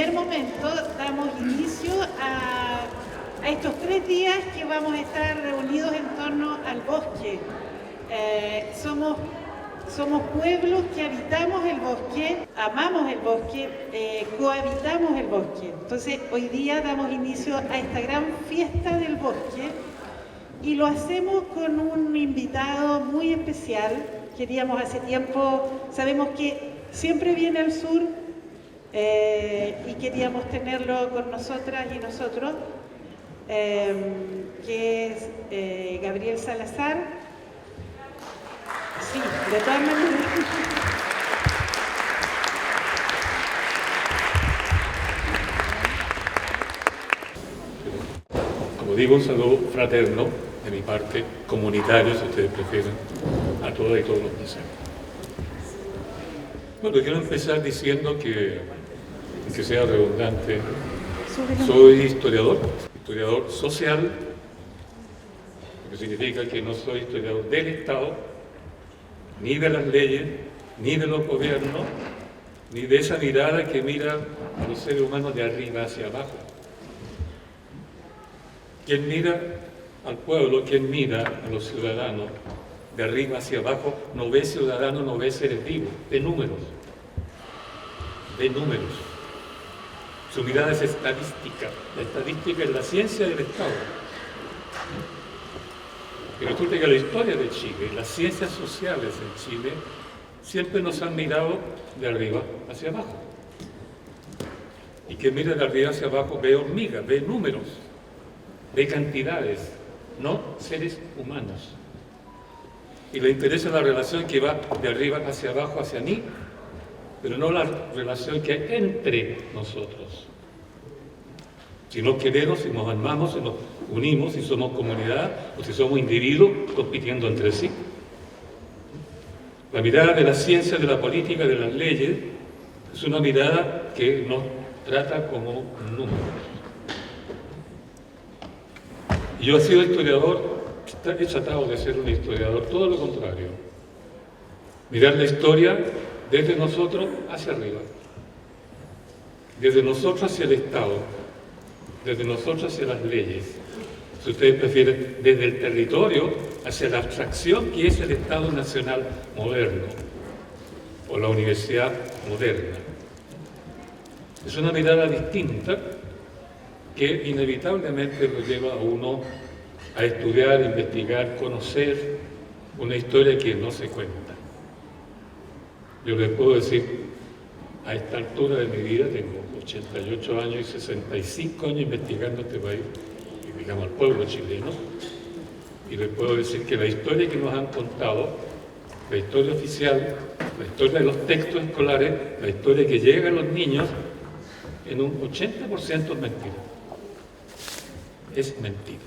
primer momento damos inicio a estos 3 días que vamos a estar reunidos en torno al bosque. Somos pueblos que habitamos el bosque, amamos el bosque, cohabitamos el bosque. Entonces hoy día damos inicio a esta gran fiesta del bosque y lo hacemos con un invitado muy especial. Queríamos hace tiempo, sabemos que siempre viene al sur y queríamos tenerlo con nosotras y nosotros, que es Gabriel Salazar. Sí, de todas maneras. Como digo, un saludo fraterno de mi parte, comunitario, si ustedes prefieren, a todas y todos los presentes. Bueno, quiero empezar diciendo que sea redundante, soy historiador social, lo que significa que no soy historiador del Estado, ni de las leyes, ni de los gobiernos, ni de esa mirada que mira a los seres humanos de arriba hacia abajo. Quien mira al pueblo, quien mira a los ciudadanos de arriba hacia abajo, no ve ciudadanos, no ve seres vivos, ve números. Su mirada es estadística. La estadística es la ciencia del Estado. Y resulta que la historia de Chile, las ciencias sociales en Chile, siempre nos han mirado de arriba hacia abajo. Y quien mira de arriba hacia abajo ve hormigas, ve números, ve cantidades, no seres humanos. Y le interesa la relación que va de arriba hacia abajo, hacia mí, pero no la relación que hay entre nosotros. Si nos queremos, si nos amamos, si nos unimos, si somos comunidad o si somos individuos compitiendo entre sí. La mirada de la ciencia, de la política, de las leyes, es una mirada que nos trata como números. Y yo he sido historiador, he tratado de ser un historiador, todo lo contrario. Mirar la historia desde nosotros hacia arriba, desde nosotros hacia el Estado, desde nosotros hacia las leyes, si ustedes prefieren, desde el territorio hacia la abstracción que es el Estado Nacional moderno o la universidad moderna. Es una mirada distinta que inevitablemente lo lleva a uno a estudiar, investigar, conocer una historia que no se cuenta. Yo les puedo decir, a esta altura de mi vida, tengo 88 años y 65 años investigando este país, y digamos al pueblo chileno, y les puedo decir que la historia que nos han contado, la historia oficial, la historia de los textos escolares, la historia que llega a los niños, en un 80% es mentira. Es mentira.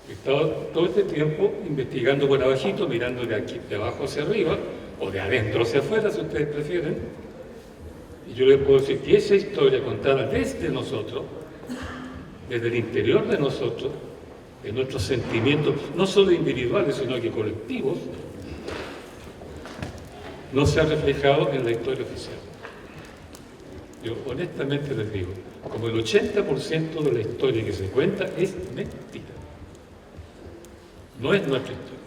He estado todo este tiempo investigando por abajito, mirando de aquí, de abajo hacia arriba, o de adentro hacia afuera, si ustedes prefieren, y yo les puedo decir que esa historia contada desde nosotros, desde el interior de nosotros, de nuestros sentimientos, no solo individuales, sino que colectivos, no se ha reflejado en la historia oficial. Yo honestamente les digo, como el 80% de la historia que se cuenta es mentira. No es nuestra historia.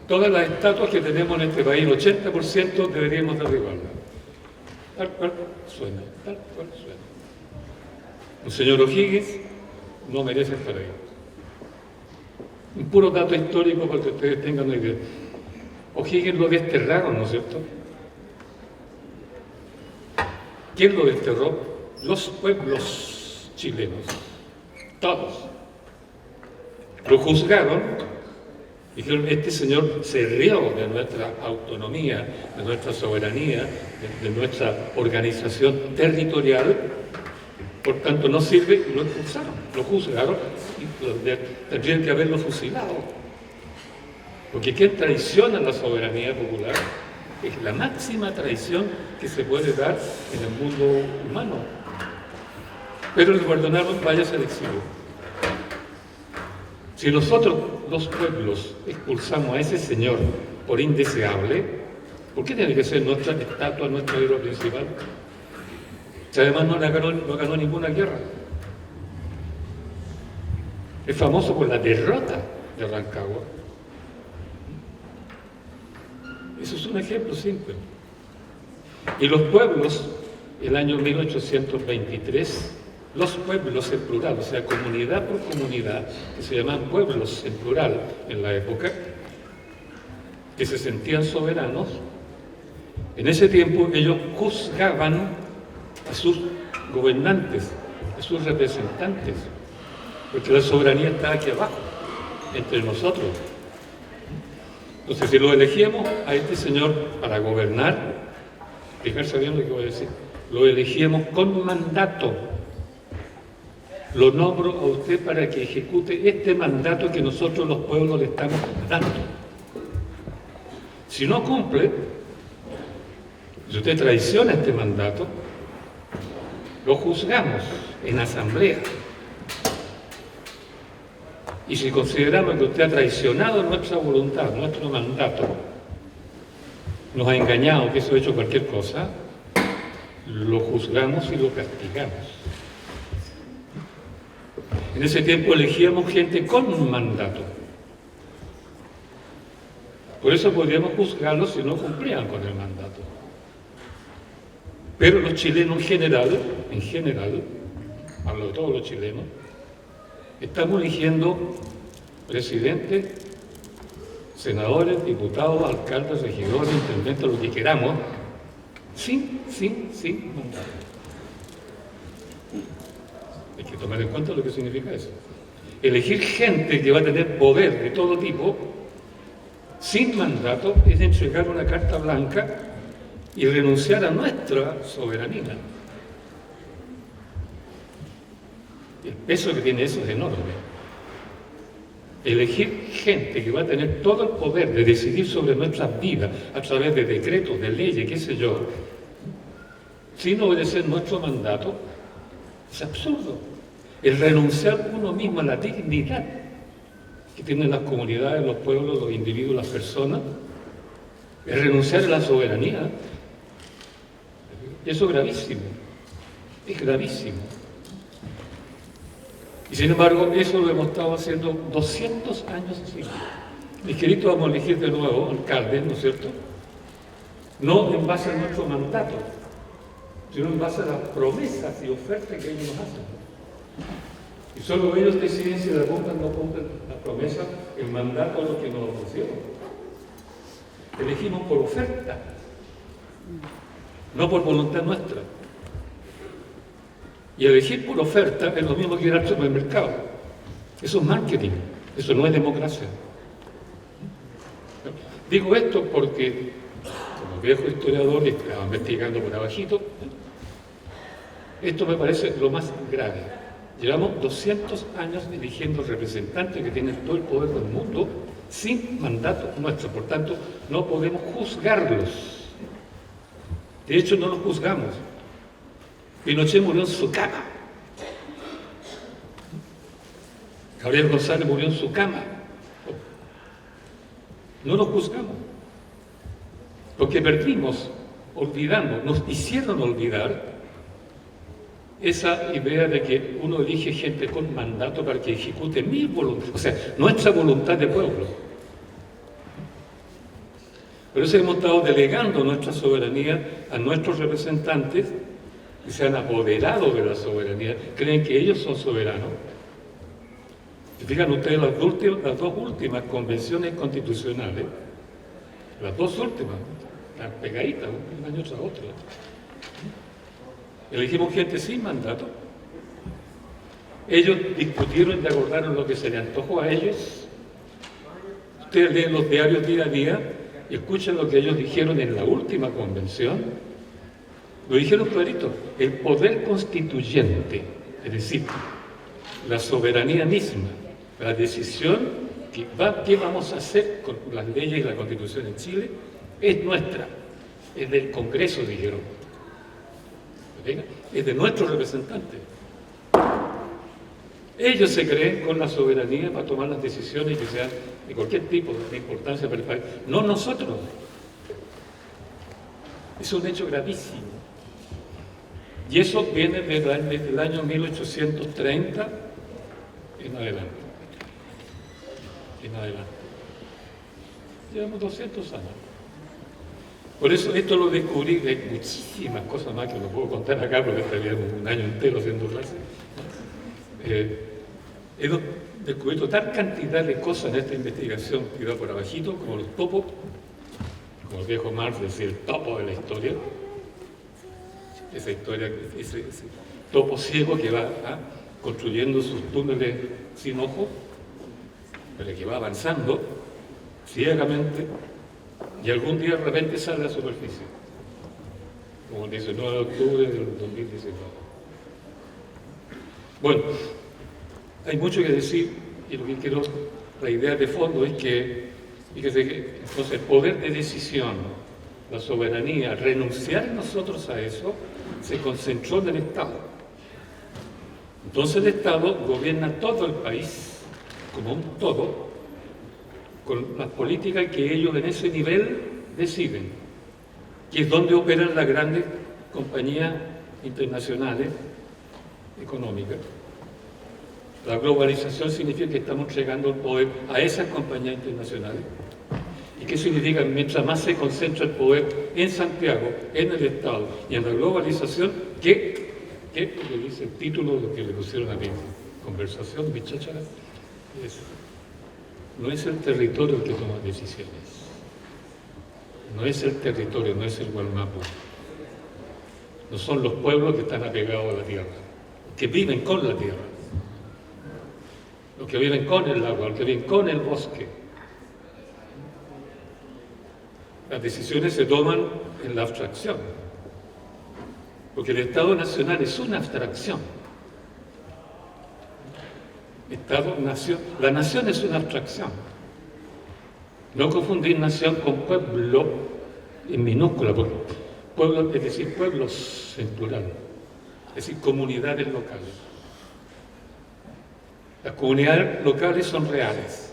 Todas las estatuas que tenemos en este país, el 80% deberíamos derribarlas. Tal cual suena, tal cual suena. El señor O'Higgins no merece estar ahí. Un puro dato histórico para que ustedes tengan una idea. O'Higgins lo desterraron, ¿no es cierto? ¿Quién lo desterró? Los pueblos chilenos. Todos. Lo juzgaron. Dijeron, este señor se rió de nuestra autonomía, de nuestra soberanía, de nuestra organización territorial, por tanto no sirve, y lo expulsaron, lo juzgaron y tendrían que haberlo fusilado. Porque quien traiciona la soberanía popular es la máxima traición que se puede dar en el mundo humano. Pero le perdonaron, váyase al exilio. Si nosotros, los pueblos, expulsamos a ese señor por indeseable, ¿Por qué tiene que ser nuestra estatua, nuestro héroe principal? Si además no ganó ninguna guerra. Es famoso por la derrota de Rancagua. Eso es un ejemplo simple. Y los pueblos, el año 1823, los pueblos en plural, o sea, comunidad por comunidad, que se llamaban pueblos en plural en la época, que se sentían soberanos, en ese tiempo ellos juzgaban a sus gobernantes, a sus representantes, porque la soberanía está aquí abajo, entre nosotros. Entonces, si lo elegíamos a este señor para gobernar, fijarse bien lo que voy a decir, lo elegíamos con mandato. Lo nombro a usted para que ejecute este mandato que nosotros los pueblos le estamos dando. Si no cumple, si usted traiciona este mandato, lo juzgamos en asamblea. Y si consideramos que usted ha traicionado nuestra voluntad, nuestro mandato, nos ha engañado, que eso ha hecho cualquier cosa, lo juzgamos y lo castigamos. En ese tiempo elegíamos gente con un mandato. Por eso podríamos juzgarlos si no cumplían con el mandato. Pero los chilenos en general, hablo de todos los chilenos, estamos eligiendo presidentes, senadores, diputados, alcaldes, regidores, intendentes, lo que queramos, sin mandato. Hay que tomar en cuenta lo que significa eso. Elegir gente que va a tener poder de todo tipo, sin mandato, es entregar una carta blanca y renunciar a nuestra soberanía. El peso que tiene eso es enorme. Elegir gente que va a tener todo el poder de decidir sobre nuestras vidas a través de decretos, de leyes, qué sé yo, sin obedecer nuestro mandato, es absurdo. El renunciar uno mismo a la dignidad que tienen las comunidades, los pueblos, los individuos, las personas, es renunciar a la soberanía. Y eso es gravísimo. Es gravísimo. Y sin embargo, eso lo hemos estado haciendo 200 años así. Mis queridos, vamos a elegir de nuevo alcaldes, ¿no es cierto? No en base a nuestro mandato, sino en base a las promesas y ofertas que ellos nos hacen. Y solo ellos deciden si la cumplen o no cumplen la promesa, el mandato a lo que nos ofrecieron. Elegimos por oferta, no por voluntad nuestra. Y elegir por oferta es lo mismo que ir al supermercado. Eso es marketing, eso no es democracia. Digo esto porque, como viejo historiador, y estaba investigando por abajito, esto me parece lo más grave. Llevamos 200 años eligiendo representantes que tienen todo el poder del mundo sin mandato nuestro, por tanto, no podemos juzgarlos. De hecho, no los juzgamos. Pinochet murió en su cama. Gabriel González murió en su cama. No los juzgamos. Porque perdimos, olvidamos, nos hicieron olvidar esa idea de que uno elige gente con mandato para que ejecute mi voluntad, o sea, nuestra voluntad de pueblo. Por eso hemos estado delegando nuestra soberanía a nuestros representantes que se han apoderado de la soberanía, creen que ellos son soberanos. Y fijan ustedes las dos últimas convenciones constitucionales, las dos últimas, las pegaditas, un año tras otro. Elegimos gente sin mandato. Ellos discutieron y acordaron lo que se les antojó a ellos. Ustedes leen los diarios día a día y escuchan lo que ellos dijeron en la última convención. Lo dijeron clarito, el poder constituyente, es decir, la soberanía misma, la decisión qué vamos a hacer con las leyes y la Constitución en Chile, es nuestra, es del Congreso, dijeron. Es de nuestros representantes. Ellos se creen con la soberanía para tomar las decisiones que sean de cualquier tipo de importancia para el país, no nosotros. Es un hecho gravísimo. Y eso viene desde el año 1830 en adelante. Llevamos 200 años. Por eso esto lo descubrí, hay muchísimas cosas más que no puedo contar acá porque estaríamos un año entero haciendo clases. He descubierto tal cantidad de cosas en esta investigación que va por abajito, como los topos, como el viejo Marx decía, el topo de la historia. Esa historia, ese topo ciego que va construyendo sus túneles sin ojo, pero que va avanzando ciegamente y algún día de repente sale a la superficie, como el 19 de octubre del 2019. Bueno, hay mucho que decir y lo que quiero, la idea de fondo es que, fíjese que entonces el poder de decisión, la soberanía, renunciar nosotros a eso, se concentró en el Estado. Entonces el Estado gobierna todo el país, como un todo, con las políticas que ellos en ese nivel deciden, que es donde operan las grandes compañías internacionales económicas. La globalización significa que estamos entregando el poder a esas compañías internacionales. ¿Y qué significa? Mientras más se concentra el poder en Santiago, en el Estado y en la globalización, ¿qué es lo que dice el título que le pusieron a mi conversación, mi cháchara? No es el territorio el que toma decisiones. No es el territorio, no es el Gualmapu. No son los pueblos que están apegados a la tierra, que viven con la tierra, los que viven con el agua, los que viven con el bosque. Las decisiones se toman en la abstracción, porque el Estado Nacional es una abstracción. Estado-nación, la nación es una abstracción. No confundir nación con pueblo en minúscula, porque pueblo es decir pueblos en plural, es decir, comunidades locales. Las comunidades locales son reales,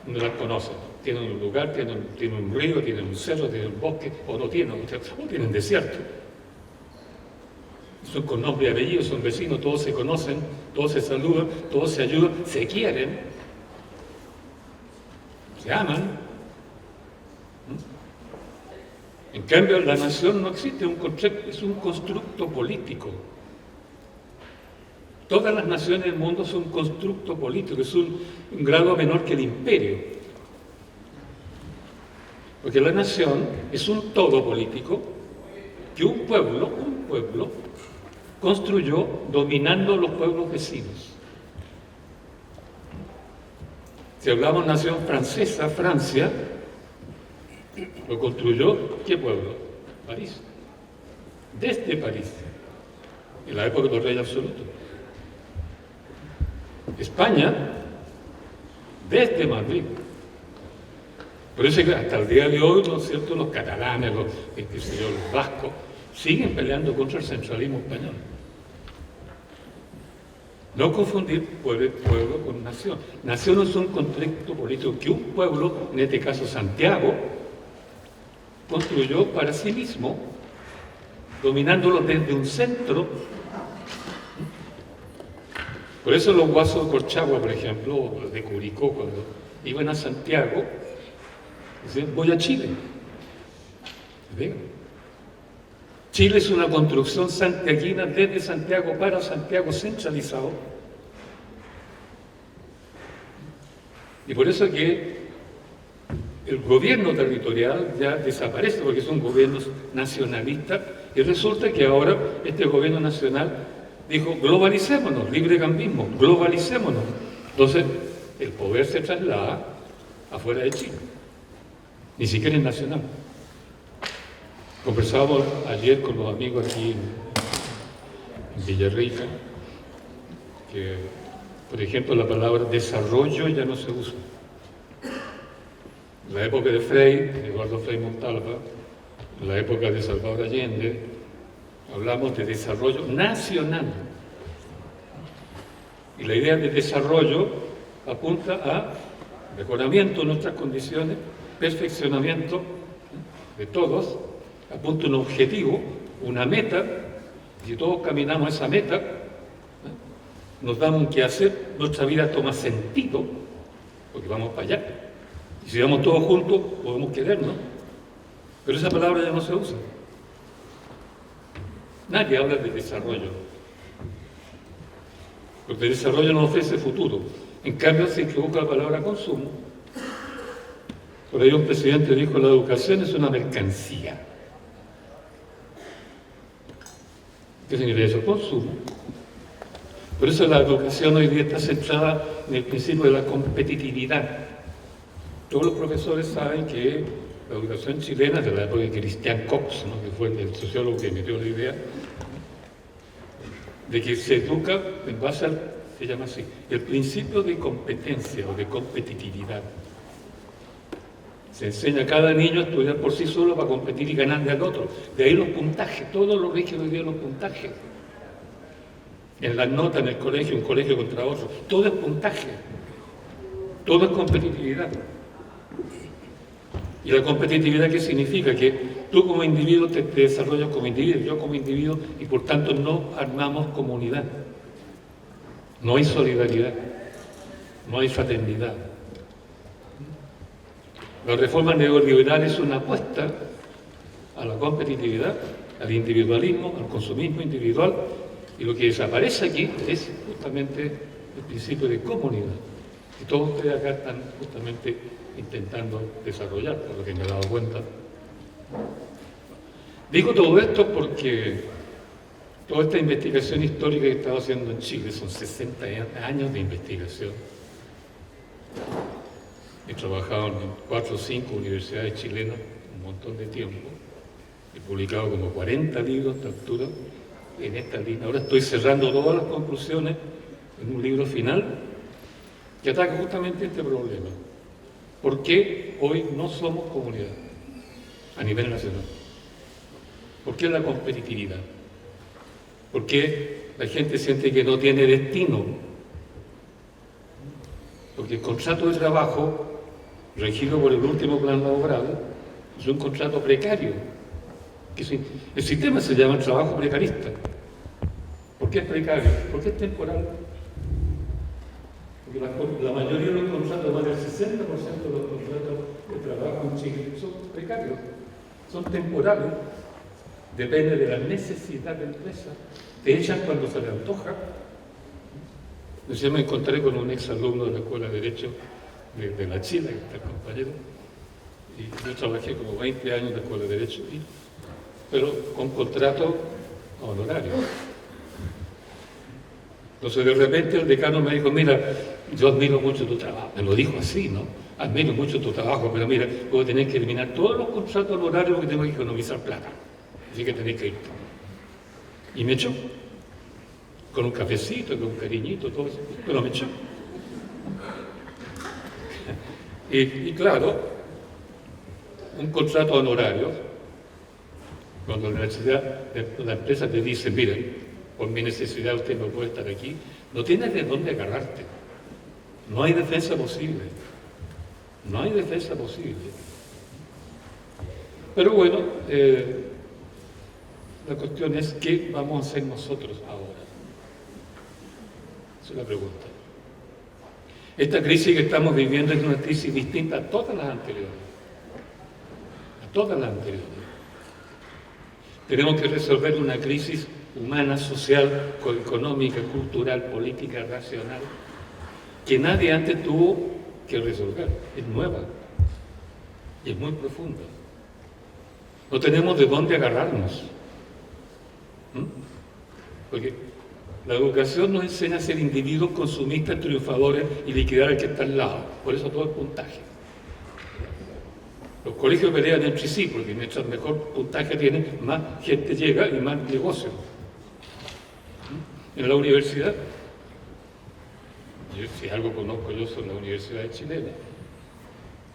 no las conocen. Tienen un lugar, tienen un río, tienen un cerro, tienen un bosque, o no tienen, o tienen desierto. Son con nombre y apellido, son vecinos, todos se conocen, todos se saludan, todos se ayudan, se quieren, se aman. En cambio, la nación no existe, es un constructo político. Todas las naciones del mundo son un constructo político, es un grado menor que el imperio. Porque la nación es un todo político que un pueblo construyó dominando los pueblos vecinos. Si hablamos nación francesa, Francia, lo construyó, ¿qué pueblo? París. Desde París, en la época del rey absoluto. España, desde Madrid. Por eso es que hasta el día de hoy, ¿no es cierto?, los catalanes, los vascos, siguen peleando contra el centralismo español. No confundir pueblo con nación. Nación es un contexto político que un pueblo, en este caso Santiago, construyó para sí mismo, dominándolo desde un centro. Por eso los guasos de Colchagua, por ejemplo, o de Curicó, cuando iban a Santiago, decían, voy a Chile. ¿Ven? Chile es una construcción santiaguina desde Santiago para Santiago centralizado. Y por eso que el gobierno territorial ya desaparece, porque son gobiernos nacionalistas, y resulta que ahora este gobierno nacional dijo, globalicémonos, libre cambismo, globalicémonos. Entonces, el poder se traslada afuera de Chile, ni siquiera es nacional. Conversábamos ayer con los amigos aquí en Villarrica, que, por ejemplo, la palabra desarrollo ya no se usa. En la época de Frei, de Eduardo Frei Montalva, en la época de Salvador Allende, hablamos de desarrollo nacional. Y la idea de desarrollo apunta a mejoramiento de nuestras condiciones, perfeccionamiento de todos, apunta un objetivo, una meta, y si todos caminamos a esa meta, nos damos un quehacer, nuestra vida toma sentido, porque vamos para allá. Y si vamos todos juntos, podemos querernos, pero esa palabra ya no se usa. Nadie habla de desarrollo, porque el desarrollo no ofrece futuro. En cambio, se introduce la palabra consumo. Por ahí un presidente dijo: la educación es una mercancía. ¿Qué significa eso? Consumo. Por eso la educación hoy día está centrada en el principio de la competitividad. Todos los profesores saben que la educación chilena, de la época de Christian Cox, ¿no?, que fue el sociólogo que metió la idea, de que se educa en base al, se llama así, el principio de competencia o de competitividad. Se enseña a cada niño a estudiar por sí solo para competir y ganarle al otro. De ahí los puntajes, todo lo rige hoy día los puntajes. En las notas, en el colegio, un colegio contra otro, todo es puntaje, todo es competitividad. ¿Y la competitividad qué significa? Que tú como individuo te desarrollas como individuo, yo como individuo, y por tanto no armamos comunidad. No hay solidaridad, no hay fraternidad. La reforma neoliberal es una apuesta a la competitividad, al individualismo, al consumismo individual, y lo que desaparece aquí es justamente el principio de comunidad, que todos ustedes acá están justamente intentando desarrollar, por lo que me he dado cuenta. Digo todo esto porque toda esta investigación histórica que he estado haciendo en Chile, son 60 años de investigación. He trabajado en 4 o 5 universidades chilenas un montón de tiempo. He publicado como 40 libros a esta altura en esta línea. Ahora estoy cerrando todas las conclusiones en un libro final que ataca justamente este problema. ¿Por qué hoy no somos comunidad a nivel nacional? ¿Por qué la competitividad? ¿Por qué la gente siente que no tiene destino? Porque el contrato de trabajo regido por el último plan laboral es un contrato precario. El sistema se llama trabajo precarista. ¿Por qué es precario? Porque es temporal. Porque la mayoría de los contratos, más del 60% de los contratos de trabajo en Chile son precarios, son temporales, depende de la necesidad de la empresa, te echan cuando se le antoja. Yo me encontré con un exalumno de la Escuela de Derecho de la Chile, que está el compañero, y yo trabajé como 20 años en la Escuela de Derecho, pero con contrato honorario. Entonces de repente el decano me dijo: mira, yo admiro mucho tu trabajo, me lo dijo así, ¿no? Admiro mucho tu trabajo, pero mira, voy a tener que eliminar todos los contratos honorarios porque tengo que economizar plata, así que tenéis que ir. Y me echó, con un cafecito, con un cariñito, todo eso, pero me echó. Y claro, un contrato honorario, cuando la empresa te dice: miren, por mi necesidad usted no puede estar aquí, no tienes de dónde agarrarte. No hay defensa posible. No hay defensa posible. Pero bueno, la cuestión es: ¿qué vamos a hacer nosotros ahora? Esa es la pregunta. Esta crisis que estamos viviendo es una crisis distinta a todas las anteriores. A todas las anteriores. Tenemos que resolver una crisis humana, social, económica, cultural, política, racional, que nadie antes tuvo que resolver. Es nueva y es muy profunda. No tenemos de dónde agarrarnos. Porque la educación nos enseña a ser individuos consumistas, triunfadores y liquidar al que está al lado. Por eso todo es puntaje. Los colegios pelean entre sí, porque mientras mejor puntaje tienen, más gente llega y más negocio. En la universidad, si algo conozco yo son las universidades chilenas,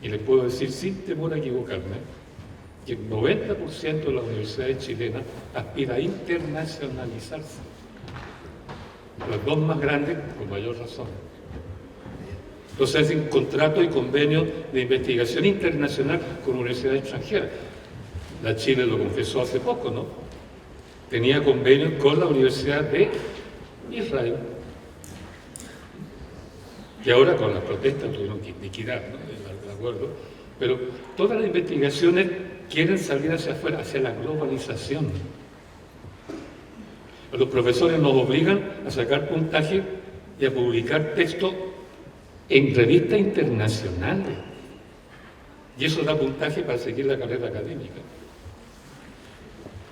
y les puedo decir sin temor a equivocarme, que el 90% de las universidades chilenas aspira a internacionalizarse. Las dos más grandes, con mayor razón. Entonces hacen contratos y convenios de investigación internacional con universidades extranjeras. La Chile lo confesó hace poco, ¿no? Tenía convenios con la Universidad de Israel. Y ahora con las protestas tuvieron que liquidar, ¿no? El acuerdo. Pero todas las investigaciones quieren salir hacia afuera, hacia la globalización. Los profesores nos obligan a sacar puntaje y a publicar textos en revistas internacionales. Y eso da puntaje para seguir la carrera académica.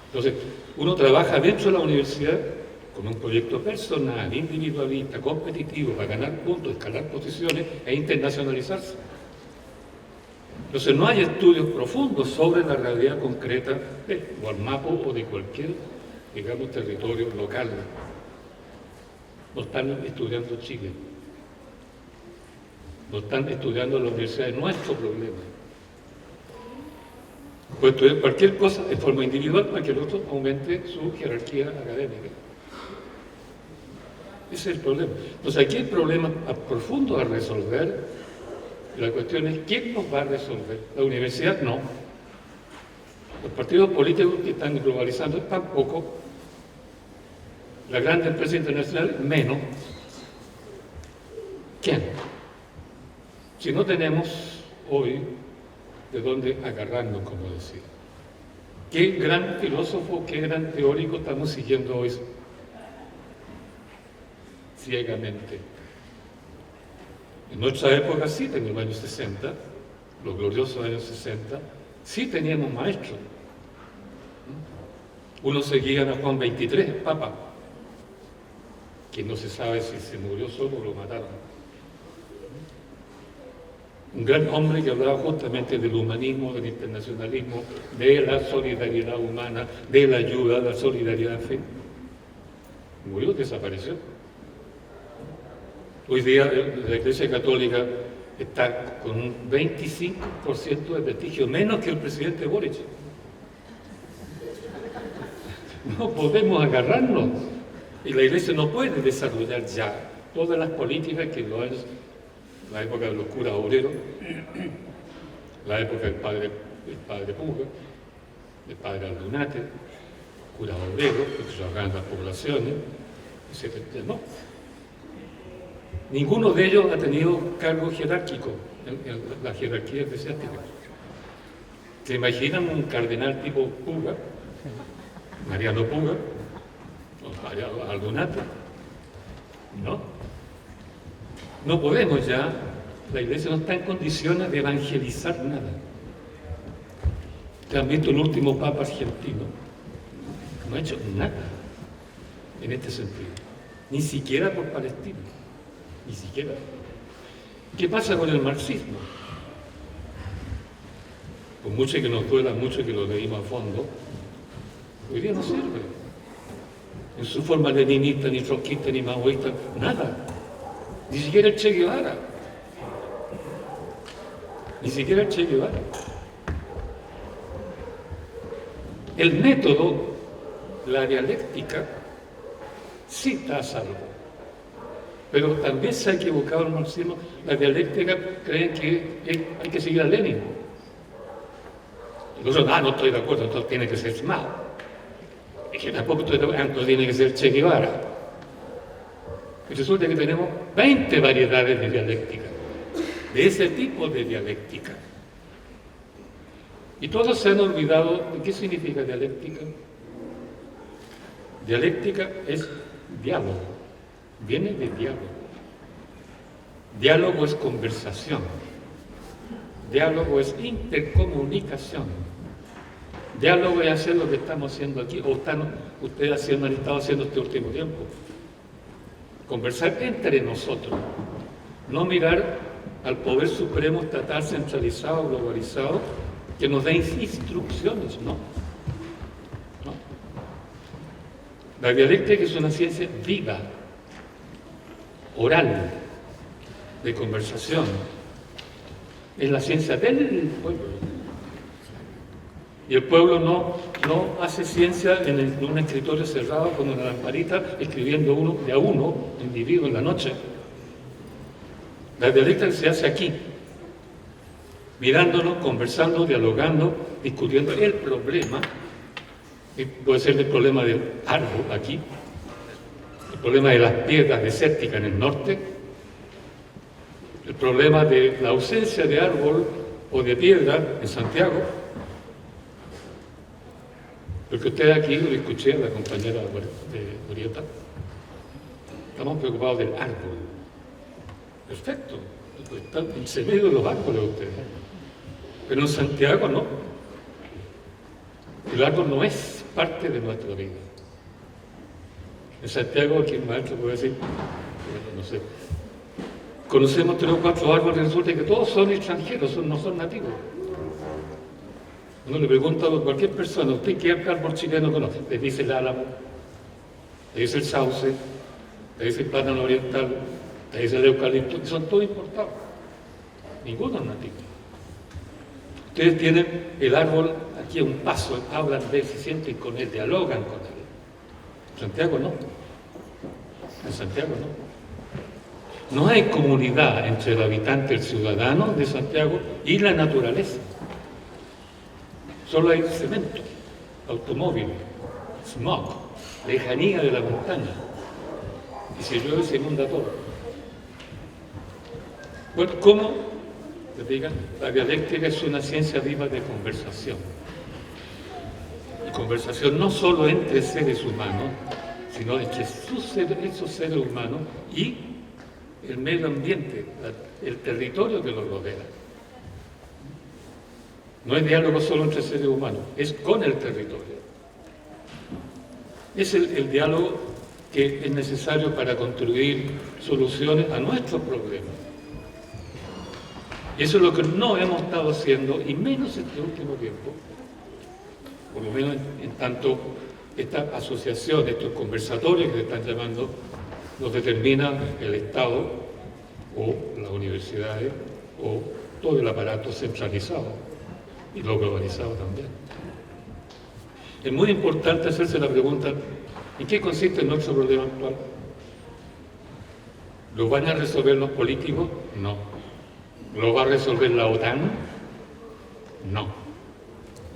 Entonces, uno trabaja dentro de la universidad con un proyecto personal, individualista, competitivo, para ganar puntos, escalar posiciones e internacionalizarse. Entonces, no hay estudios profundos sobre la realidad concreta de Gualmapu o de cualquier, digamos, territorio local. No están estudiando Chile. No están estudiando la universidad, es nuestro problema. Puede estudiar cualquier cosa de forma individual para que el otro aumente su jerarquía académica. Ese es el problema. Entonces aquí hay problemas profundos a resolver. La cuestión es ¿quién nos va a resolver? La universidad no. Los partidos políticos que están globalizando tampoco. Las grandes empresas internacionales menos. ¿Quién? Si no tenemos hoy de dónde agarrarnos, como decía. ¿Qué gran filósofo, qué gran teórico estamos siguiendo hoy ciegamente? En nuestra época sí, en los años 60, los gloriosos años 60, sí teníamos maestros. Uno seguía a Juan XXIII, el Papa, que no se sabe si se murió solo o lo mataron. Un gran hombre que hablaba justamente del humanismo, del internacionalismo, de la solidaridad humana, de la ayuda, de la solidaridad en fe. Murió, desapareció. Hoy día la Iglesia Católica está con un 25% de prestigio, menos que el presidente Boric. No podemos agarrarnos. Y la Iglesia no puede desarrollar ya todas las políticas que lo han... La época de los curas obreros, la época del padre Puga, del padre Aldunate, curas obreros, que trabajaban en las poblaciones, etc. No. Ninguno de ellos ha tenido cargo jerárquico en la jerarquía eclesiástica. ¿Se imaginan un cardenal tipo Puga, Mariano Puga, o Aldunate? No. No podemos ya, la Iglesia no está en condiciones de evangelizar nada. ¿Te han visto el último Papa argentino? No ha hecho nada en este sentido, ni siquiera por Palestina, ni siquiera. ¿Qué pasa con el marxismo? Por mucho que nos duela, mucho que lo leímos a fondo, hoy día no sirve. En su forma leninista, ni trotskista, ni maoísta, nada. Ni siquiera el Che Guevara. Ni siquiera el Che Guevara. El método, la dialéctica, sí está a salvo. Pero también se ha equivocado el marxismo. La dialéctica creen que hay que seguir a Lenin. Y nosotros, no estoy de acuerdo, entonces tiene que ser Mao. Y que tampoco estoy de acuerdo, entonces tiene que ser Che Guevara. Y resulta que tenemos 20 variedades de dialéctica, de ese tipo de dialéctica. Y todos se han olvidado de qué significa dialéctica. Dialéctica es diálogo, viene de diálogo. Diálogo es conversación, diálogo es intercomunicación, diálogo es hacer lo que estamos haciendo aquí, o ustedes han estado haciendo este último tiempo. Conversar entre nosotros, no mirar al poder supremo estatal centralizado, globalizado, que nos dé instrucciones, no. La dialéctica es una ciencia viva, oral, de conversación. Es la ciencia del pueblo. Y el pueblo no hace ciencia en un escritorio cerrado con una lamparita, escribiendo uno de a uno, individuo en la noche. La dialéctica se hace aquí. mirándonos, conversando, dialogando, discutiendo el problema. Y puede ser el problema del árbol aquí, el problema de las piedras desérticas en el norte, el problema de la ausencia de árbol o de piedra en Santiago. Porque usted aquí, lo escuché a la compañera de Orieta, estamos preocupados del árbol. Perfecto, están en medio de los árboles ustedes. Pero en Santiago no. El árbol no es parte de nuestra vida. En Santiago, aquí el maestro puede decir, no sé, conocemos 3 o 4 árboles y resulta que todos son extranjeros, no son nativos. Uno le pregunta a cualquier persona, ¿usted qué árbol chileno conoce? Le dice el álamo, le dice el sauce, le dice el plátano oriental, le dice el eucalipto, que son todos importados. Ninguno es nativo. Ustedes tienen el árbol aquí a un paso, hablan de él, se sienten con él, dialogan con él. En Santiago no. En Santiago no. No hay comunidad entre el habitante, el ciudadano de Santiago y la naturaleza. Solo hay cemento, automóviles, smog, lejanía de la montaña. Y si llueve se inunda todo. Bueno, ¿cómo? Les digan, la dialéctica es una ciencia viva de conversación. Y conversación no solo entre seres humanos, sino entre esos seres humanos y el medio ambiente, el territorio que los rodea. No es diálogo solo entre seres humanos, es con el territorio. Es el diálogo que es necesario para construir soluciones a nuestros problemas. Y eso es lo que no hemos estado haciendo, y menos este último tiempo, por lo menos en tanto esta asociación, estos conversatorios que se están llamando, los determina el Estado o las universidades o todo el aparato centralizado. Y lo globalizado también. Es muy importante hacerse la pregunta, ¿en qué consiste nuestro problema actual? ¿Lo van a resolver los políticos? No. ¿Lo va a resolver la OTAN? No.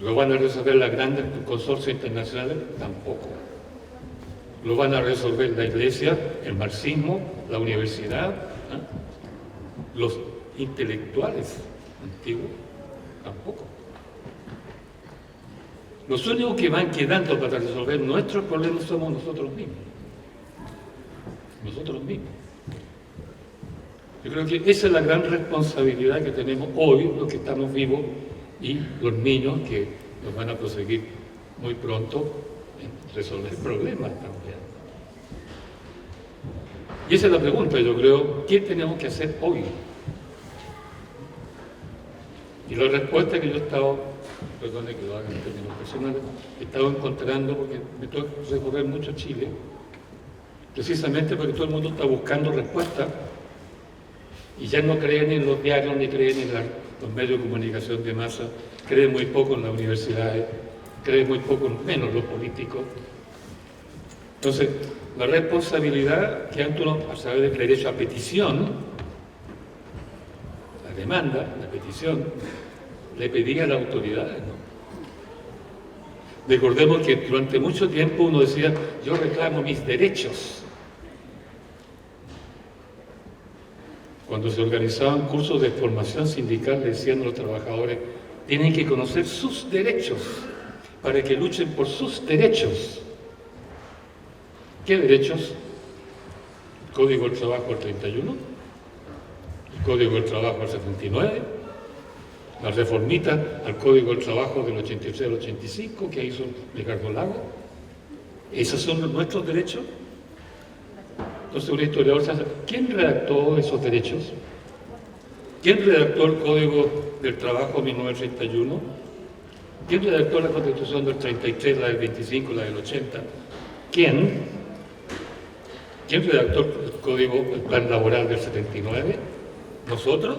¿Lo van a resolver las grandes consorcios internacionales? Tampoco. ¿Lo van a resolver la Iglesia, el marxismo, la universidad? ¿Los intelectuales antiguos? Tampoco. Los únicos que van quedando para resolver nuestros problemas somos nosotros mismos. Nosotros mismos. Yo creo que esa es la gran responsabilidad que tenemos hoy, los que estamos vivos, y los niños que nos van a proseguir muy pronto en resolver problemas también. Y esa es la pregunta, yo creo, ¿qué tenemos que hacer hoy? Y la respuesta que yo he estado, perdone que lo haga en términos personales, he estado encontrando, porque me toca recorrer mucho Chile, precisamente porque todo el mundo está buscando respuestas y ya no creen en los diarios ni creen en los medios de comunicación de masa, creen muy poco en las universidades, creen muy poco, menos los políticos. Entonces, la responsabilidad que antes uno, a través del derecho a petición, la demanda, la petición, le pedía a las autoridades, ¿no? Recordemos que durante mucho tiempo uno decía, yo reclamo mis derechos. Cuando se organizaban cursos de formación sindical, le decían a los trabajadores, tienen que conocer sus derechos para que luchen por sus derechos. ¿Qué derechos? El Código del Trabajo del 31, el Código del Trabajo del 79, la reformita al Código del Trabajo del 83 al 85 que hizo Ricardo Lago. ¿Esos son nuestros derechos? Entonces un historiador se hace, ¿quién redactó esos derechos? ¿Quién redactó el Código del Trabajo de 1931? ¿Quién redactó la Constitución del 33, la del 25, la del 80? ¿Quién? ¿Quién redactó el Código, el Plan Laboral del 79? ¿Nosotros?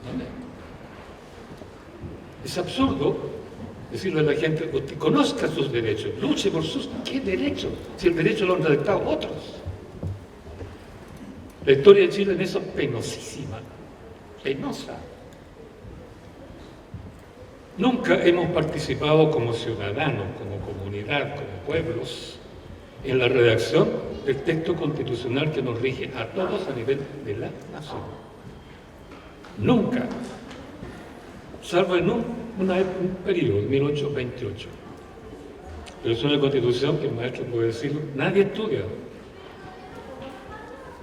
¿Dónde? Es absurdo decirle a la gente, usted conozca sus derechos, luche por sus... ¿Qué derechos? Si el derecho lo han redactado otros. La historia de Chile en eso es penosísima, penosa. Nunca hemos participado como ciudadanos, como comunidad, como pueblos, en la redacción del texto constitucional que nos rige a todos a nivel de la nación. Nunca, salvo en un periodo, 1828. Pero es una constitución que el maestro puede decirlo, nadie estudia.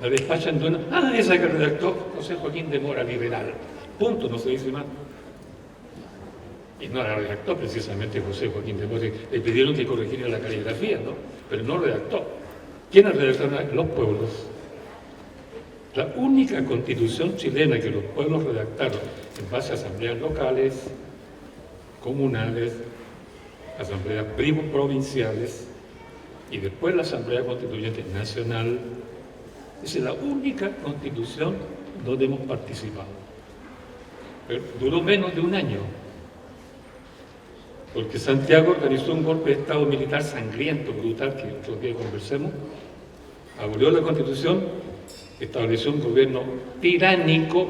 La despachan de una, esa que redactó José Joaquín de Mora, liberal. Punto, no se dice más. Y no la redactó precisamente José Joaquín de Mora. Le pidieron que corrigiera la caligrafía, ¿no? Pero no redactó. ¿Quiénes redactaron? Los pueblos. La única constitución chilena que los pueblos redactaron en base a asambleas locales, comunales, asambleas provinciales y después la Asamblea Constituyente Nacional, es la única constitución donde hemos participado. Pero duró menos de un año, porque Santiago organizó un golpe de Estado militar sangriento, brutal, que otro día conversemos, abolió la Constitución, estableció un gobierno tiránico,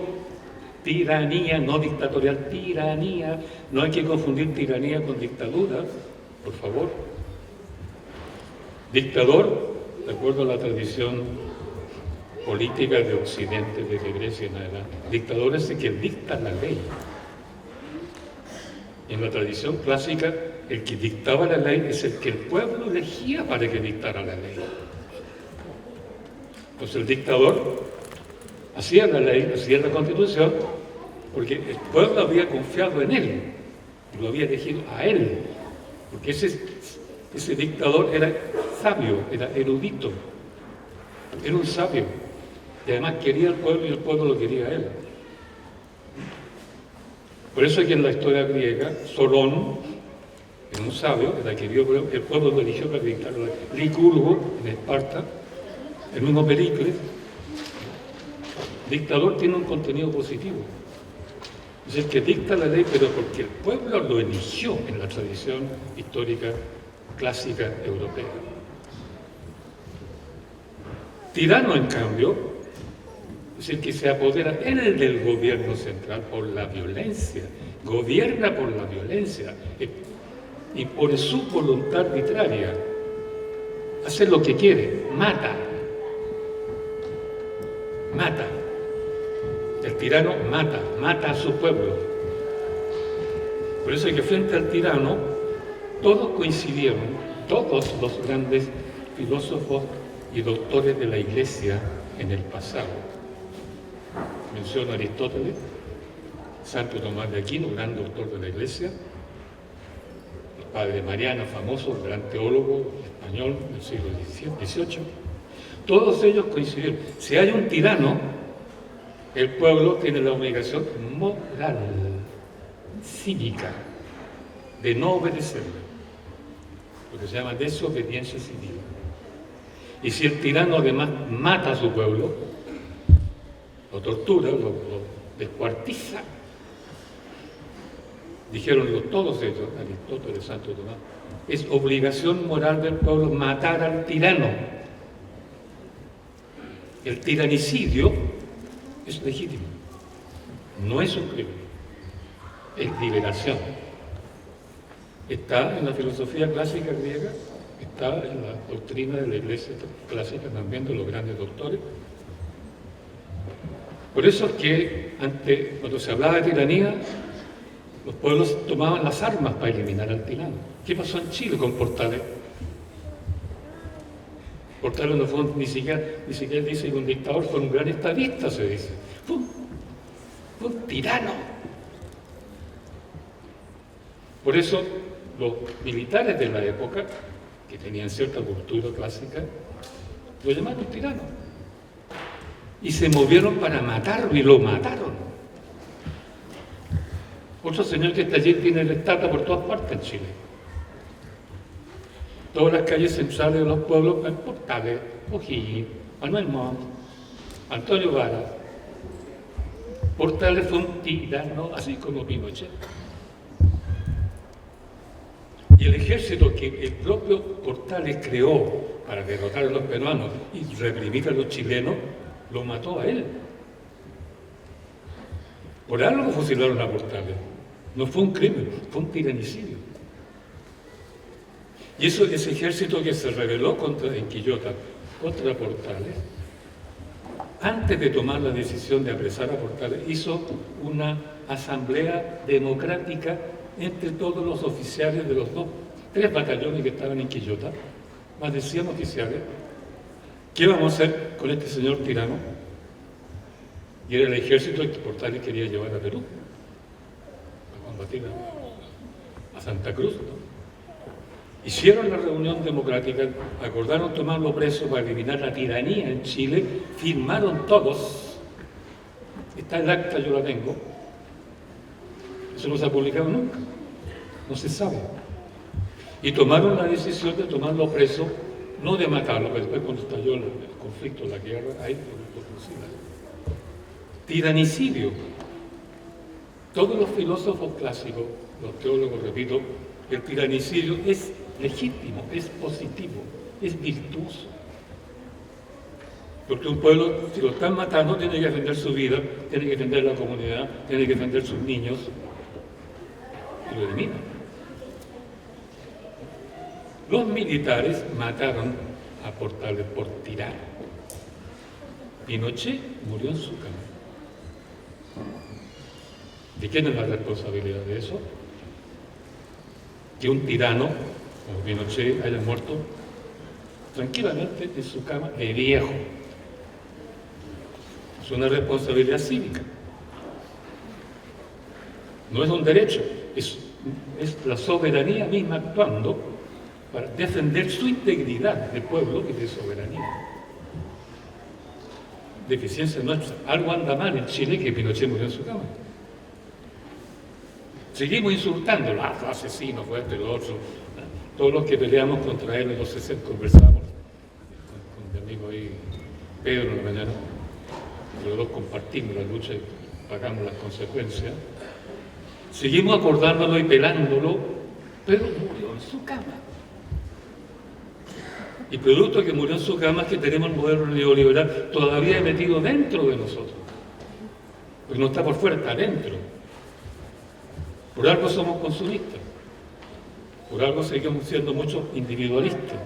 tiranía, no dictatorial, tiranía, no hay que confundir tiranía con dictadura, por favor. Dictador, de acuerdo a la tradición política de Occidente, desde Grecia en adelante, dictador es el que dicta la ley. En la tradición clásica, el que dictaba la ley es el que el pueblo elegía para que dictara la ley. Entonces el dictador hacía la ley, hacía la constitución, porque el pueblo había confiado en él, y lo había elegido a él, porque ese dictador era sabio, era erudito, era un sabio, y además quería al pueblo y el pueblo lo quería a él. Por eso es que en la historia griega, Solón, era un sabio, el pueblo lo eligió para dictar la ley. Licurgo, en Esparta, el mismo Pericles. Dictador tiene un contenido positivo. Es el que dicta la ley, pero porque el pueblo lo eligió en la tradición histórica clásica europea. Tirano, en cambio, es el que se apodera él del gobierno central por la violencia, gobierna por la violencia, y por su voluntad arbitraria hace lo que quiere, mata. El tirano mata a su pueblo. Por eso es que frente al tirano todos coincidieron, todos los grandes filósofos y doctores de la Iglesia en el pasado. Menciono a Aristóteles, Santo Tomás de Aquino, gran doctor de la Iglesia, el padre Mariano, famoso, gran teólogo español del siglo XVIII. Todos ellos coincidieron. Si hay un tirano, el pueblo tiene la obligación moral, cívica, de no obedecerle, lo que se llama desobediencia civil. Y si el tirano además mata a su pueblo, lo tortura, lo descuartiza, dijeron todos ellos, Aristóteles, Santo Tomás, es obligación moral del pueblo matar al tirano. El tiranicidio es legítimo, no es un crimen, es liberación. Está en la filosofía clásica griega, está en la doctrina de la Iglesia clásica también de los grandes doctores. Por eso es que cuando se hablaba de tiranía, los pueblos tomaban las armas para eliminar al tirano. ¿Qué pasó en Chile con Portales? Portales no fue ni siquiera dice que un dictador, fue un gran estadista, se dice. Fue un tirano. Por eso los militares de la época, que tenían cierta cultura clásica, lo llamaron tirano. Y se movieron para matarlo y lo mataron. Otro señor que está allí tiene la estatua por todas partes en Chile. Todas las calles centrales de los pueblos, Portales, O'Higgins, Manuel Montt, Antonio Vara. Portales fue un tirano, así como Pinochet. Y el ejército que el propio Portales creó para derrotar a los peruanos y reprimir a los chilenos, lo mató a él. Por algo fusilaron a Portales. No fue un crimen, fue un tiranicidio. Y eso, ese ejército que se rebeló en Quillota contra Portales, antes de tomar la decisión de apresar a Portales, hizo una asamblea democrática entre todos los oficiales de los 3 batallones que estaban en Quillota, más de 100 oficiales. ¿Qué vamos a hacer con este señor tirano? Y era el ejército que Portales quería llevar a Perú, a combatir a Santa Cruz, ¿no? Hicieron la reunión democrática, acordaron tomarlo preso para eliminar la tiranía en Chile, firmaron todos, está el acta, yo la tengo, eso no se ha publicado nunca, no se sabe. Y tomaron la decisión de tomarlo preso, no de matarlo, pero después cuando estalló el conflicto, la guerra, ahí lo fusilaron. Tiranicidio. Todos los filósofos clásicos, los teólogos, repito, el tiranicidio es legítimo, es positivo, es virtuoso. Porque un pueblo, si lo están matando, tiene que defender su vida, tiene que defender la comunidad, tiene que defender sus niños, y lo eliminan. Los militares mataron a Portales por tirar. Pinochet murió en su cama. ¿De quién es la responsabilidad de eso? Que un tirano, como Pinochet, haya muerto tranquilamente en su cama de viejo. Es una responsabilidad cívica. No es un derecho, es la soberanía misma actuando para defender su integridad de pueblo y de soberanía. Deficiencia nuestra. Algo anda mal en Chile que Pinochet murió en su cama. Seguimos insultándolo, asesino, fue este, lo otro. Todos los que peleamos contra él en los 60 conversamos con mi amigo ahí, Pedro, en la mañana. Los dos compartimos la lucha y pagamos las consecuencias. Seguimos acordándolo y pelándolo, pero murió en su cama. Y producto de que murió en su cama es que tenemos el modelo neoliberal todavía metido dentro de nosotros. Porque no está por fuera, está dentro. Por algo somos consumistas. Por algo seguimos siendo muchos individualistas.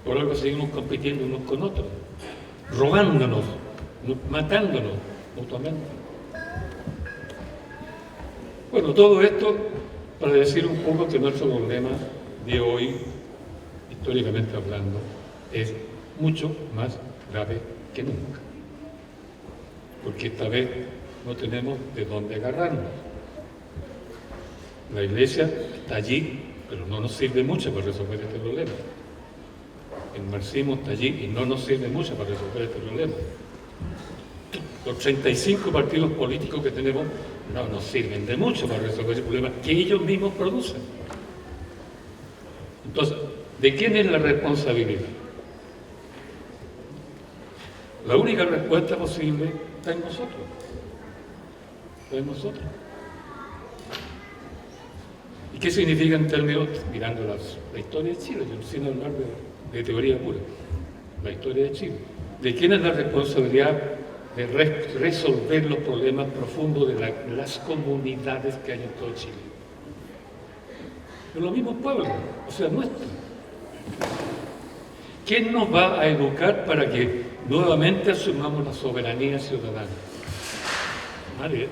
Por algo seguimos compitiendo unos con otros. Robándonos, matándonos mutuamente. Bueno, todo esto para decir un poco que nuestro problema de hoy, históricamente hablando, es mucho más grave que nunca. Porque esta vez no tenemos de dónde agarrarnos. La Iglesia está allí, pero no nos sirve mucho para resolver este problema. El marxismo está allí y no nos sirve mucho para resolver este problema. Los 35 partidos políticos que tenemos no nos sirven de mucho para resolver ese problema que ellos mismos producen. Entonces, ¿de quién es la responsabilidad? La única respuesta posible está en nosotros. Está en nosotros. ¿Y qué significa en términos, mirando la historia de Chile, yo sin hablar de teoría pura, la historia de Chile? ¿De quién es la responsabilidad de resolver los problemas profundos de las comunidades que hay en todo Chile? De los mismos pueblos, o sea, nuestros. ¿Quién nos va a educar para que nuevamente asumamos la soberanía ciudadana? Nadie.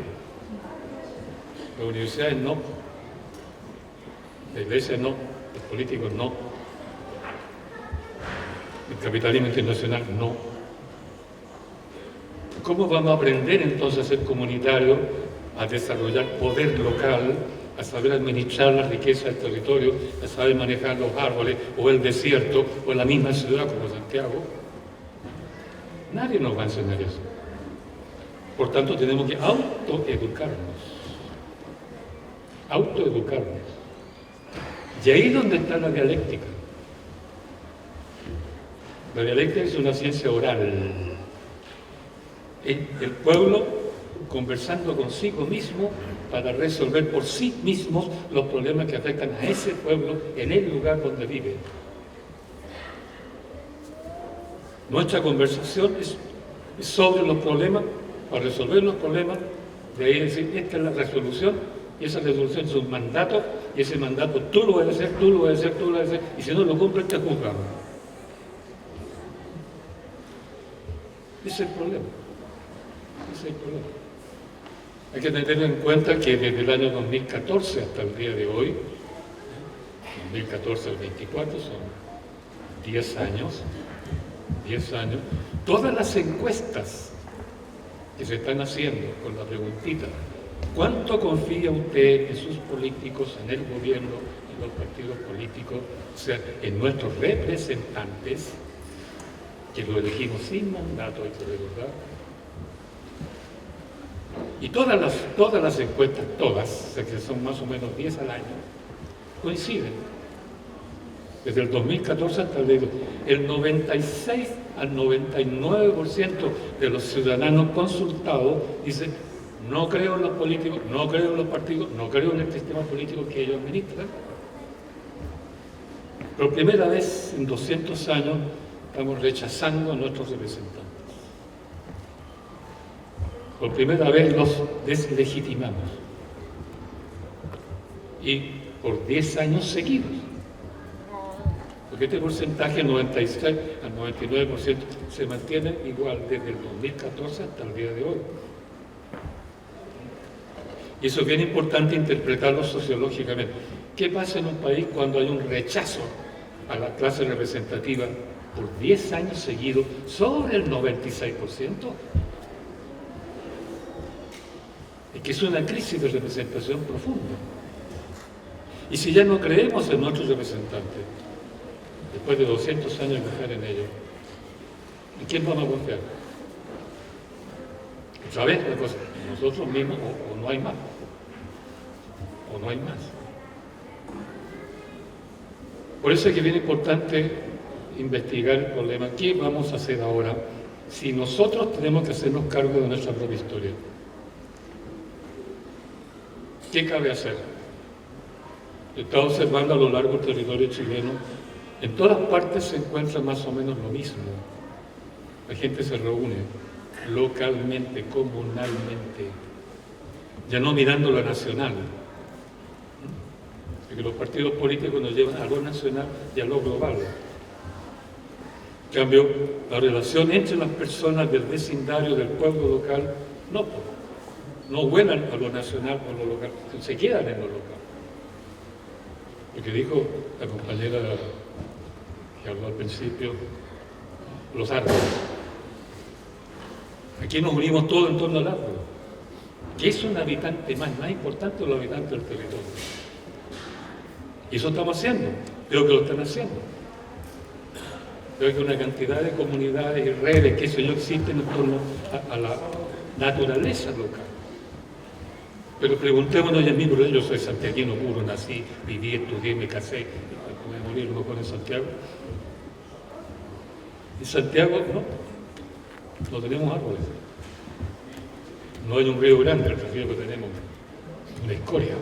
Las universidades no. La Iglesia no. Los políticos no. El capitalismo internacional no. ¿Cómo vamos a aprender entonces a ser comunitarios, a desarrollar poder local, a saber administrar la riqueza del territorio, a saber manejar los árboles o el desierto o la misma ciudad como Santiago? Nadie nos va a enseñar eso. Por tanto, tenemos que autoeducarnos. Autoeducarnos. Y ahí es donde está la dialéctica. La dialéctica es una ciencia oral. El pueblo conversando consigo mismo para resolver por sí mismos los problemas que afectan a ese pueblo en el lugar donde vive. Nuestra conversación es sobre los problemas, para resolver los problemas, de ahí decir, esta es la resolución, Y esa resolución es un mandato, y ese mandato tú lo vas a hacer, tú lo vas a hacer, tú lo vas a hacer, y si no lo cumples te juzgamos. Ese es el problema. Ese es el problema. Hay que tener en cuenta que desde el año 2014 hasta el día de hoy, 2014 al 24 son 10 años, todas las encuestas que se están haciendo con la preguntita, ¿cuánto confía usted en sus políticos, en el gobierno, en los partidos políticos, o sea, en nuestros representantes, que lo elegimos sin mandato, hay que recordar? Y todas las encuestas, todas, o sea, que son más o menos 10 al año, coinciden. Desde el 2014 hasta el día de hoy, el 96 al 99% de los ciudadanos consultados dicen: no creo en los políticos, no creo en los partidos, no creo en el sistema político que ellos administran. Por primera vez en 200 años estamos rechazando a nuestros representantes. Por primera vez los deslegitimamos. Y por 10 años seguidos. Porque este porcentaje, 96 al 99%, se mantiene igual desde el 2014 hasta el día de hoy. Y eso es bien importante interpretarlo sociológicamente. ¿Qué pasa en un país cuando hay un rechazo a la clase representativa por 10 años seguidos sobre el 96%? Es que es una crisis de representación profunda. Y si ya no creemos en nuestros representantes, después de 200 años de confiar en ellos, ¿en quién vamos a confiar? Otra vez la cosa, nosotros mismos o no hay más. O no hay más. Por eso es que es bien importante investigar el problema. ¿Qué vamos a hacer ahora si nosotros tenemos que hacernos cargo de nuestra propia historia? ¿Qué cabe hacer? He estado observando a lo largo del territorio chileno. En todas partes se encuentra más o menos lo mismo. La gente se reúne localmente, comunalmente, ya no mirando lo nacional. Porque los partidos políticos nos llevan a lo nacional y a lo global. En cambio, la relación entre las personas del vecindario, del pueblo local, no vuelan a lo nacional o a lo local, se quedan en lo local. Lo que dijo la compañera que habló al principio, los árboles. Aquí nos unimos todos en torno al árbol, que es un habitante más importante los habitantes del territorio. Y eso estamos haciendo, creo que lo están haciendo. Creo que una cantidad de comunidades y redes que eso yo existen en torno a la naturaleza local. Pero preguntémonos ya mismo, yo soy santiaguino puro, nací, viví, estudié, me casé, me morí luego con en Santiago. En Santiago no tenemos árboles. No hay un río grande, al río que tenemos una escoria.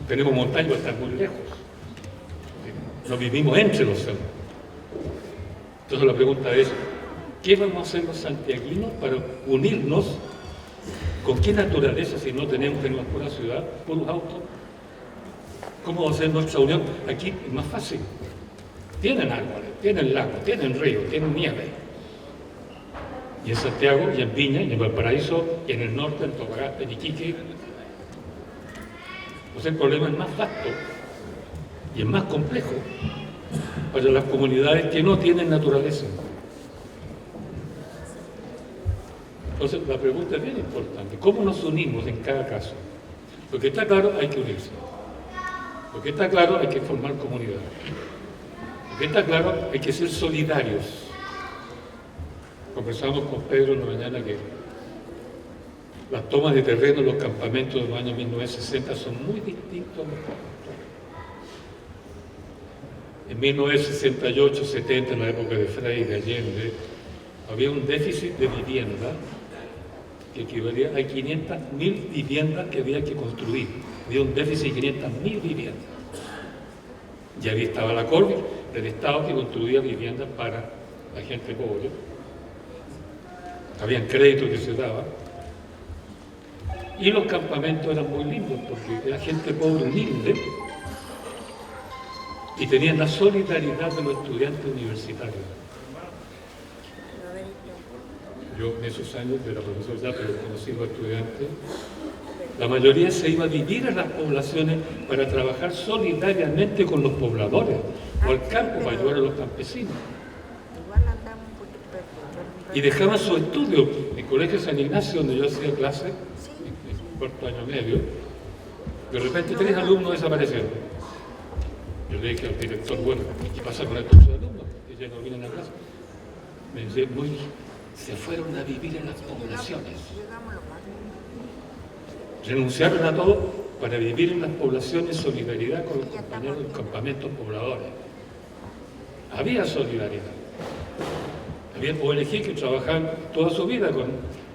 Tenemos montañas que están muy lejos. No vivimos entre los cerros. Entonces la pregunta es, ¿qué vamos a hacer los santiaguinos para unirnos? ¿Con qué naturaleza si no tenemos pura ciudad, puros autos? ¿Cómo va a ser nuestra unión? Aquí es más fácil. Tienen árboles, tienen lagos, tienen ríos, tienen nieve. Y en Santiago, y en Viña, y en Valparaíso, y en el norte, en Antofagasta, en Iquique. Pues el problema es más vasto y es más complejo para las comunidades que no tienen naturaleza. Entonces la pregunta es bien importante, ¿cómo nos unimos en cada caso? Lo que está claro, hay que unirse. Lo que está claro, hay que formar comunidad. Lo que está claro, hay que ser solidarios. Conversamos con Pedro en la mañana que las tomas de terreno en los campamentos de los años 1960 son muy distintos a los actuales. En 1968-70, en la época de Frei y de Allende, había un déficit de vivienda que equivalía a 500.000 viviendas que había que construir. Había un déficit de 500.000 viviendas. Y ahí estaba la Corte del Estado que construía viviendas para la gente pobre. Habían créditos que se daban. Y los campamentos eran muy lindos porque era gente pobre, humilde, y tenían la solidaridad de los estudiantes universitarios. Yo en esos años era profesor ya, pero conocí a los estudiantes. La mayoría se iba a vivir a las poblaciones para trabajar solidariamente con los pobladores o al campo para ayudar a los campesinos. Y dejaban su estudio. En el Colegio San Ignacio, donde yo hacía clase, en el cuarto año medio, de repente 3 alumnos desaparecieron. Yo le dije al director, bueno, ¿qué pasa con estos 3 alumnos? Que ya no vienen a clase. Me decía, se fueron a vivir en las poblaciones. Renunciaron a todo para vivir en las poblaciones en solidaridad con los compañeros de los campamentos pobladores. Había solidaridad. Había ONG que trabajaban toda su vida con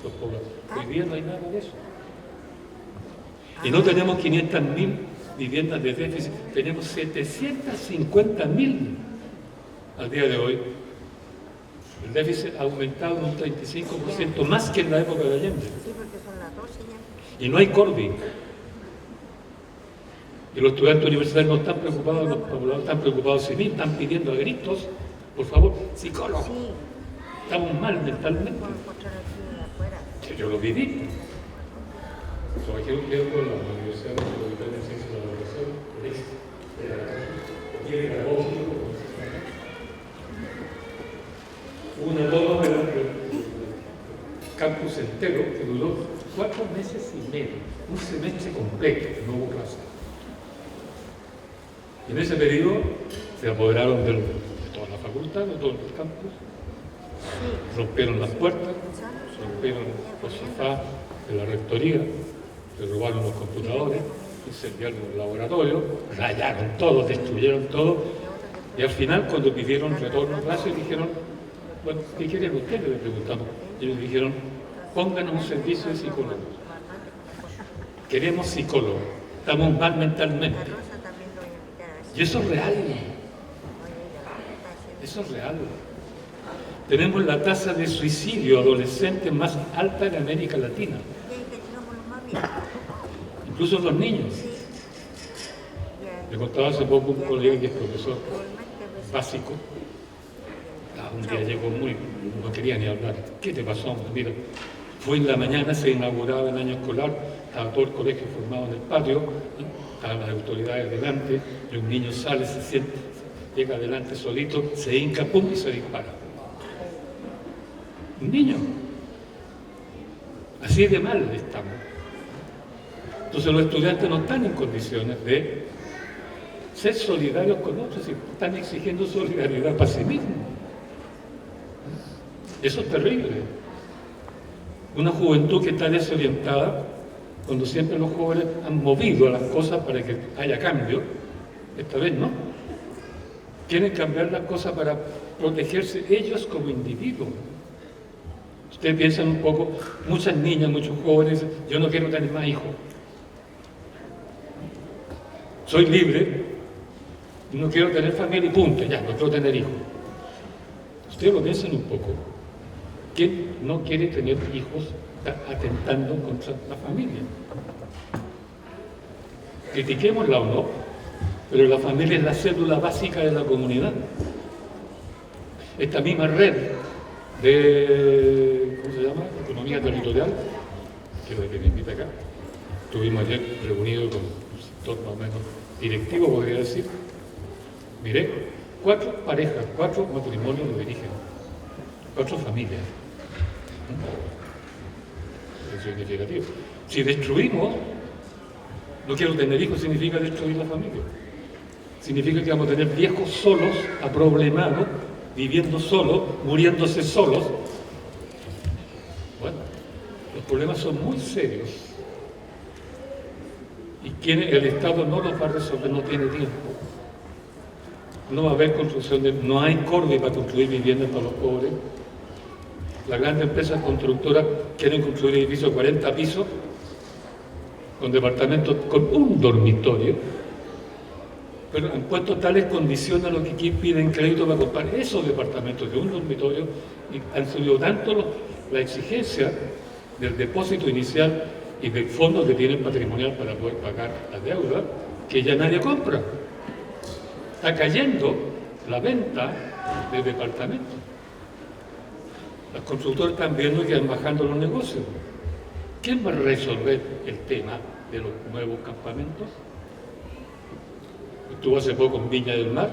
los pobladores. Hoy día no hay nada de eso. Y no tenemos 500.000 viviendas de déficit, tenemos 750.000 al día de hoy. El déficit ha aumentado un 35% más que en la época de Allende. Y no hay Corvi. Y los estudiantes universitarios no están preocupados, los pobladores están preocupados de sí, están pidiendo a gritos, por favor, psicólogos. Estamos mal mentalmente. Yo lo viví. Trabajé un tiempo en la Universidad Metropolitana de Ciencias de la Educación, una toma del campus entero que duró 4 meses y medio, un semestre completo, que no hubo clase. Y en ese periodo se apoderaron de toda la facultad, de todo el campus, rompieron las puertas, rompieron los sofás de la rectoría, se robaron los computadores, incendiaron los laboratorios, rayaron todo, destruyeron todo, y al final, cuando pidieron retorno a clase, dijeron, bueno, ¿qué quieren ustedes?, le preguntamos. Y ellos dijeron, pónganos un servicio de psicólogos. Queremos psicólogos, estamos mal mentalmente. Y eso es real. Eso es real. Tenemos la tasa de suicidio adolescente más alta de América Latina. Incluso los niños. Me contaba hace poco un colega que es profesor básico. Un día llegó no quería ni hablar. ¿Qué te pasó? Mira, fue en la mañana, se inauguraba el año escolar, estaba todo el colegio formado en el patio, estaban las autoridades delante, y un niño sale, se siente, llega adelante solito, se hinca, pum, y se dispara. Un niño. Así de mal estamos. Entonces los estudiantes no están en condiciones de ser solidarios con otros, y están exigiendo solidaridad para sí mismos. Eso es terrible. Una juventud que está desorientada, cuando siempre los jóvenes han movido las cosas para que haya cambio, esta vez no. Quieren cambiar las cosas para protegerse ellos como individuos. Ustedes piensan un poco, muchas niñas, muchos jóvenes, yo no quiero tener más hijos. Soy libre, no quiero tener familia y punto, ya, no quiero tener hijos. Ustedes lo piensan un poco. ¿Quién no quiere tener hijos atentando contra la familia? Critiquémosla o no, pero la familia es la célula básica de la comunidad. Esta misma red de, ¿cómo se llama?, economía territorial, que es la que me invita acá. Estuvimos ayer reunidos con un sector más o menos directivo, podría decir. Miré, 4 parejas, 4 matrimonios lo dirigen, 4 familias. Es significativo. Si destruimos, no quiero tener hijos, significa destruir la familia. Significa que vamos a tener viejos solos, aproblemados, viviendo solos, muriéndose solos. Bueno, los problemas son muy serios. Y el Estado no los va a resolver, no tiene tiempo. No va a haber construcción no hay Corvi para construir viviendas para los pobres. Las grandes empresas constructoras quieren construir edificios de 40 pisos con departamentos con un dormitorio, pero han puesto tales condiciones a los que piden crédito para comprar esos departamentos de un dormitorio, y han subido tanto la exigencia del depósito inicial y de fondos que tienen patrimonial para poder pagar la deuda, que ya nadie compra. Está cayendo la venta de departamentos. Los constructores están viendo que van bajando los negocios. ¿Quién va a resolver el tema de los nuevos campamentos? Estuvo hace poco en Viña del Mar,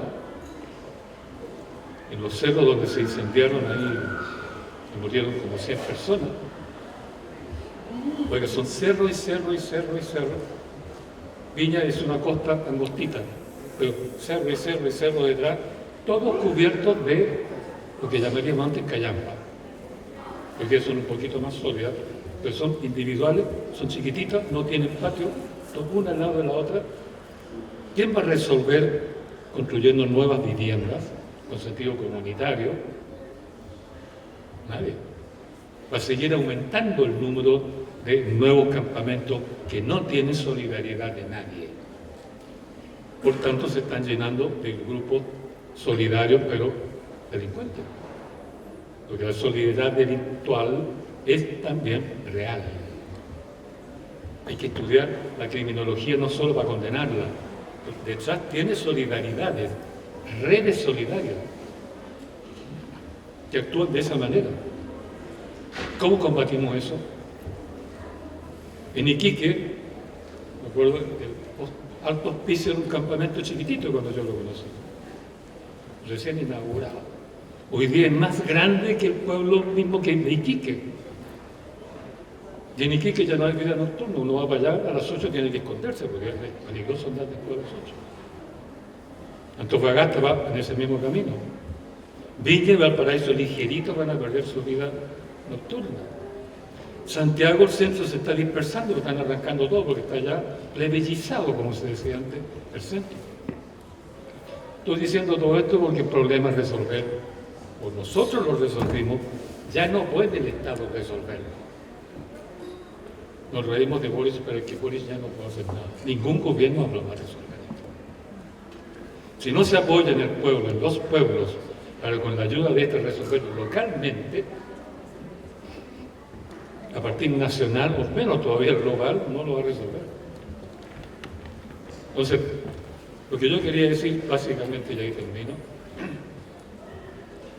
en los cerros donde se incendiaron ahí, y murieron como 100 personas. Porque son cerro y cerro y cerro y cerro. Viña es una costa angostita, pero cerro y cerro y cerro detrás, todos cubiertos de lo que llamaríamos antes callampa. Porque son un poquito más sólidas, pero son individuales, son chiquititas, no tienen patio, una al lado de la otra. ¿Quién va a resolver construyendo nuevas viviendas con sentido comunitario? Nadie. Va a seguir aumentando el número de nuevos campamentos que no tienen solidaridad de nadie. Por tanto, se están llenando de grupos solidarios, pero delincuentes. Porque la solidaridad delictual es también real. Hay que estudiar la criminología no solo para condenarla. Detrás tiene solidaridades, redes solidarias, que actúan de esa manera. ¿Cómo combatimos eso? En Iquique, me acuerdo, el alto hospicio era un campamento chiquitito cuando yo lo conocí, recién inaugurado. Hoy día es más grande que el pueblo mismo que de Iquique. Y en Iquique ya no hay vida nocturna, uno va para allá, a las 8 tiene que esconderse, porque es peligroso andar después de las 8. Antofagasta va en ese mismo camino. Viña y Valparaíso ligerito van a perder su vida nocturna. Santiago, el centro se está dispersando, están arrancando todo porque está ya plebeyizado, como se decía antes, el centro. Estoy diciendo todo esto porque el problema es resolver, o nosotros lo resolvimos, ya no puede el Estado resolverlo. Nos reímos de Boris, pero es que Boris ya no puede hacer nada. Ningún gobierno lo va a resolver. Si no se apoya en el pueblo, en los pueblos, para con la ayuda de este resolverlo localmente, a partir nacional, o menos todavía global, no lo va a resolver. Entonces, lo que yo quería decir, básicamente, y ahí termino,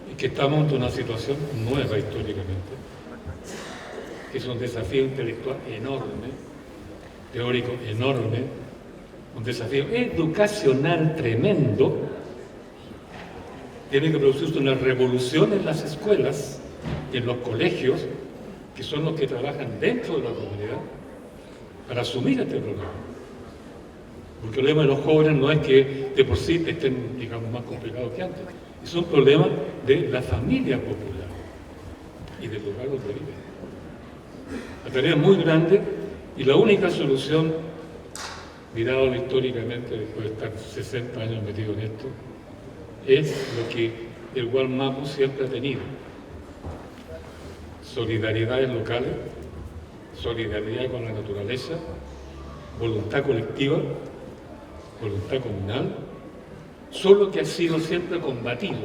es que estamos ante una situación nueva históricamente, que es un desafío intelectual enorme, teórico enorme, un desafío educacional tremendo. Tiene que producirse una revolución en las escuelas y en los colegios, que son los que trabajan dentro de la comunidad, para asumir este problema. Porque el problema de los jóvenes no es que de por sí estén, digamos, más complicados que antes. Es un problema de la familia popular y del lugar donde viven. La tarea es muy grande y la única solución, mirado históricamente, después de estar 60 años metido en esto, es lo que el Gualmapu siempre ha tenido. Solidaridades locales, solidaridad con la naturaleza, voluntad colectiva, voluntad comunal, solo que ha sido siempre combatido.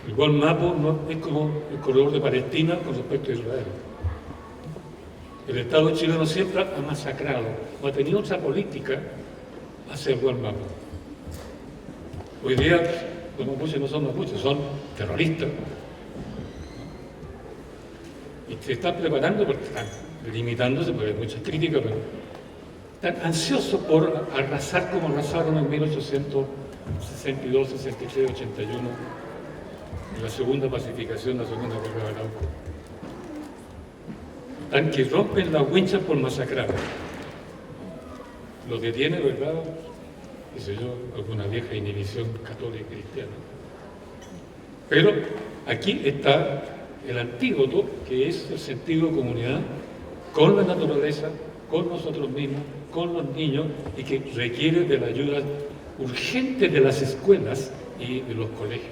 El Gualmapu no es como el corredor de Palestina con respecto a Israel. El Estado chileno siempre ha masacrado, o ha tenido otra política hacia el Gualmapu. Hoy día los mapuches no son mapuches, son terroristas. Y se están preparando, porque están limitándose, porque hay muchas críticas, pero están ansiosos por arrasar como arrasaron en 1862, 63, 81, en la segunda pacificación, la segunda guerra de Arauco. Están que rompen las winchas por masacrar. Lo detiene, ¿verdad? Qué sé yo, alguna vieja inhibición católica y cristiana. Pero aquí está el antídoto, que es el sentido de comunidad con la naturaleza, con nosotros mismos, con los niños, y que requiere de la ayuda urgente de las escuelas y de los colegios.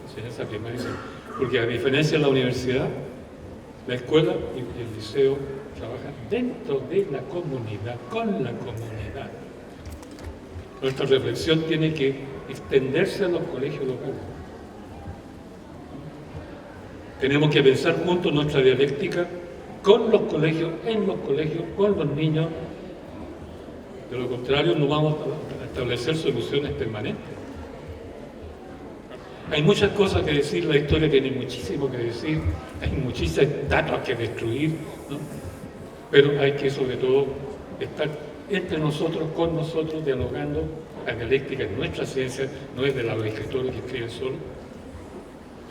Enseñanza primaria, porque a diferencia de la universidad, la escuela y el liceo trabajan dentro de la comunidad, con la comunidad. Nuestra reflexión tiene que extenderse a los colegios locales. Tenemos que pensar juntos nuestra dialéctica con los colegios, en los colegios, con los niños. De lo contrario, no vamos a establecer soluciones permanentes. Hay muchas cosas que decir, la historia tiene muchísimo que decir, hay muchísimos datos que destruir, ¿no? Pero hay que, sobre todo, estar entre nosotros, con nosotros, dialogando. La dialéctica es nuestra ciencia, no es de los escritores que escriben solo.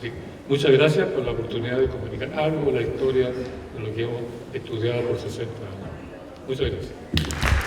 Sí. Muchas gracias por la oportunidad de comunicar algo de la historia de lo que hemos estudiado por 60 años. Muchas gracias.